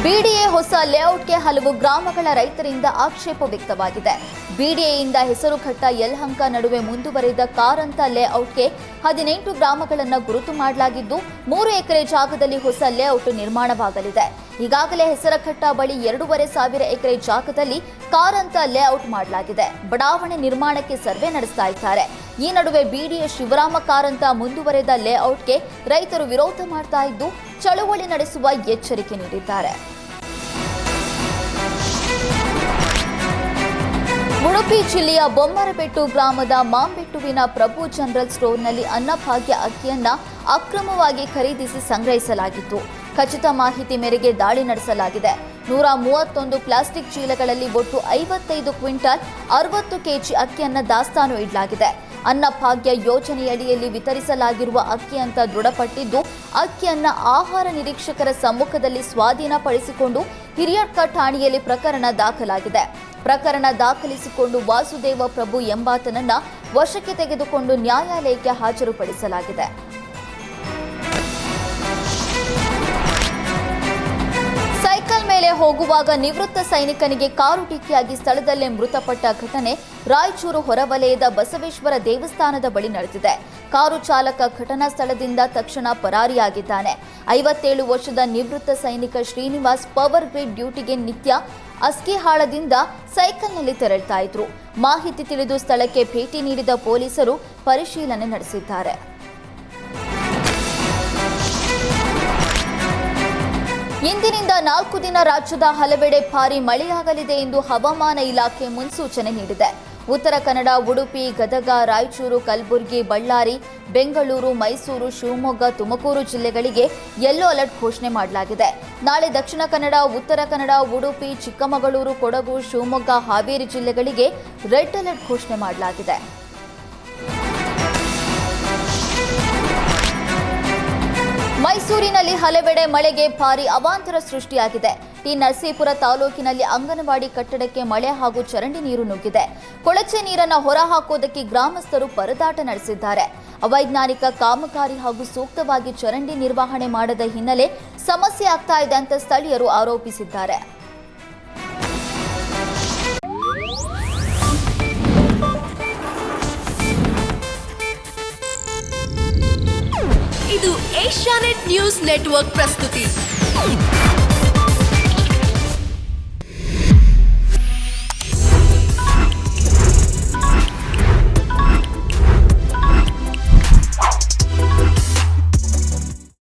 BDA ಹೊಸ ಲೇಔಟ್ಗೆ ಹಲವು ಗ್ರಾಮಗಳ ರೈತರಿಂದ ಆಕ್ಷೇಪ ವ್ಯಕ್ತವಾಗಿದೆ. ಬಿಡಿಎಯಿಂದ ಹೆಸರುಘಟ್ಟ ಯಲಹಂಕ ನಡುವೆ ಮುಂದುವರಿದ ಕಾರಂತ ಲೇಔಟ್ಗೆ 18 ಗ್ರಾಮಗಳನ್ನು ಗುರುತು ಮಾಡಲಾಗಿದ್ದು 3 ಎಕರೆ ಜಾಗದಲ್ಲಿ ಹೊಸ ಲೇಔಟ್ ನಿರ್ಮಾಣವಾಗಲಿದೆ. ಈಗಾಗಲೇ ಹೆಸರುಘಟ್ಟ ಬಳಿ 2,500 ಎಕರೆ ಜಾಗದಲ್ಲಿ ಕಾರಂತ ಲೇಔಟ್ ಮಾಡಲಾಗಿದೆ. ಬಡಾವಣೆ ನಿರ್ಮಾಣಕ್ಕೆ ಸರ್ವೆ ನಡೆಸ್ತಾ ಇದ್ದಾರೆ. ಈ ನಡುವೆ ಬಿಡಿಎ ಶಿವರಾಮ ಕಾರಂತ ಮುಂದುವರೆದ ಲೇಔಟ್ಗೆ ರೈತರು ವಿರೋಧ ಮಾಡ್ತಾ ಇದ್ದು ಚಳುವಳಿ ನಡೆಸುವ ಎಚ್ಚರಿಕೆ ನೀಡಿದ್ದಾರೆ. ಉಡುಪಿ ಜಿಲ್ಲೆಯ ಬೊಮ್ಮರಬೆಟ್ಟು ಗ್ರಾಮದ ಮಾಂಬೆಟ್ಟುವಿನ ಪ್ರಭು ಜನರಲ್ ಸ್ಟೋರ್ನಲ್ಲಿ ಅನ್ನಭಾಗ್ಯ ಅಕ್ಕಿಯನ್ನ ಅಕ್ರಮವಾಗಿ ಖರೀದಿಸಿ ಸಂಗ್ರಹಿಸಲಾಗಿತ್ತು. ಖಚಿತ ಮಾಹಿತಿ ಮೇರೆಗೆ ದಾಳಿ ನಡೆಸಲಾಗಿದೆ. 131 ಪ್ಲಾಸ್ಟಿಕ್ ಚೀಲಗಳಲ್ಲಿ ಒಟ್ಟು 55 ಕ್ವಿಂಟಾಲ್ 60 ಕೆಜಿ ಅಕ್ಕಿಯನ್ನ ದಾಸ್ತಾನು ಇಡಲಾಗಿದೆ. ಅನ್ನಭಾಗ್ಯ ಯೋಜನೆಯಡಿಯಲ್ಲಿ ವಿತರಿಸಲಾಗಿರುವ ಅಕ್ಕಿ ಅಂತ ದೃಢಪಟ್ಟಿದ್ದು, ಅಕ್ಕಿಯನ್ನ ಆಹಾರ ನಿರೀಕ್ಷಕರ ಸಮ್ಮುಖದಲ್ಲಿ ಸ್ವಾಧೀನಪಡಿಸಿಕೊಂಡು ಹಿರಿಯಡ್ಕ ಠಾಣೆಯಲ್ಲಿ ಪ್ರಕರಣ ದಾಖಲಾಗಿದೆ. ಪ್ರಕರಣ ದಾಖಲಿಸಿಕೊಂಡು ವಾಸುದೇವ ಪ್ರಭು ಎಂಬಾತನನ್ನ ವಶಕ್ಕೆ ತೆಗೆದುಕೊಂಡು ನ್ಯಾಯಾಲಯಕ್ಕೆ ಹಾಜರುಪಡಿಸಲಾಗಿದೆ. ಸೈಕಲ್ ಮೇಲೆ ಹೋಗುವಾಗ ನಿವೃತ್ತ ಸೈನಿಕನಿಗೆ ಕಾರು ಡಿಕ್ಕಿಯಾಗಿ ಸ್ಥಳದಲ್ಲೇ ಮೃತಪಟ್ಟ ಘಟನೆ ರಾಯಚೂರು ಹೊರವಲಯದ ಬಸವೇಶ್ವರ ದೇವಸ್ಥಾನದ ಬಳಿ ನಡೆದಿದೆ. ಕಾರು ಚಾಲಕ ಘಟನಾ ಸ್ಥಳದಿಂದ ತಕ್ಷಣ ಪರಾರಿಯಾಗಿದ್ದಾನೆ. 57 ವರ್ಷದ ನಿವೃತ್ತ ಸೈನಿಕ ಶ್ರೀನಿವಾಸ್ ಪವರ್ ಗ್ರಿಡ್ ಡ್ಯೂಟಿಗೆ ನಿತ್ಯ ಅಸ್ಕಿಹಾಳದಿಂದ ಸೈಕಲ್ನಲ್ಲಿ ತೆರಳುತ್ತಾ ಇದ್ರು. ಮಾಹಿತಿ ತಿಳಿದು ಸ್ಥಳಕ್ಕೆ ಭೇಟಿ ನೀಡಿದ ಪೊಲೀಸರು ಪರಿಶೀಲನೆ ನಡೆಸಿದ್ದಾರೆ. ಇಂದಿನಿಂದ 4 ದಿನ ರಾಜ್ಯದ ಹಲವೆಡೆ ಭಾರೀ ಮಳೆಯಾಗಲಿದೆ ಎಂದು ಹವಾಮಾನ ಇಲಾಖೆ ಮುನ್ಸೂಚನೆ ನೀಡಿದೆ. ಉತ್ತರ ಕನ್ನಡ, ಉಡುಪಿ, ಗದಗ, ರಾಯಚೂರು, ಕಲಬುರಗಿ, ಬಳ್ಳಾರಿ, ಬೆಂಗಳೂರು, ಮೈಸೂರು, ಶಿವಮೊಗ್ಗ, ತುಮಕೂರು ಜಿಲ್ಲೆಗಳಿಗೆ ಯೆಲ್ಲೋ ಅಲರ್ಟ್ ಘೋಷಣೆ ಮಾಡಲಾಗಿದೆ. ನಾಳೆ ದಕ್ಷಿಣ ಕನ್ನಡ, ಉತ್ತರ ಕನ್ನಡ, ಉಡುಪಿ, ಚಿಕ್ಕಮಗಳೂರು, ಕೊಡಗು, ಶಿವಮೊಗ್ಗ, ಹಾವೇರಿ ಜಿಲ್ಲೆಗಳಿಗೆ ರೆಡ್ ಅಲರ್ಟ್ ಘೋಷಣೆ ಮಾಡಲಾಗಿದೆ. ಮೈಸೂರಿನಲ್ಲಿ ಹಲವೆಡೆ ಮಳೆಗೆ ಭಾರೀ ಅವಾಂತರ ಸೃಷ್ಟಿಯಾಗಿದೆ. ಟಿ ನರಸೀಪುರ ತಾಲೂಕಿನಲ್ಲಿ ಅಂಗನವಾಡಿ ಕಟ್ಟಡಕ್ಕೆ ಮಳೆ ಹಾಗೂ ಚರಂಡಿ ನೀರು ನುಗ್ಗಿದೆ. ಕೊಳಚೆ ನೀರನ್ನು ಹೊರಹಾಕುವುದಕ್ಕೆ ಗ್ರಾಮಸ್ಥರು ಪರದಾಟ ನಡೆಸಿದ್ದಾರೆ. ಅವೈಜ್ಞಾನಿಕ ಕಾಮಗಾರಿ ಹಾಗೂ ಸೂಕ್ತವಾಗಿ ಚರಂಡಿ ನಿರ್ವಹಣೆ ಮಾಡದ ಹಿನ್ನೆಲೆ ಸಮಸ್ಯೆ ಆಗ್ತಾ ಇದೆ ಅಂತ ಸ್ಥಳೀಯರು ಆರೋಪಿಸಿದ್ದಾರೆ. ಇದು ಏಷ್ಯಾನೆಟ್ ನ್ಯೂಸ್ ನೆಟ್ವರ್ಕ್ ಪ್ರಸ್ತುತಿ.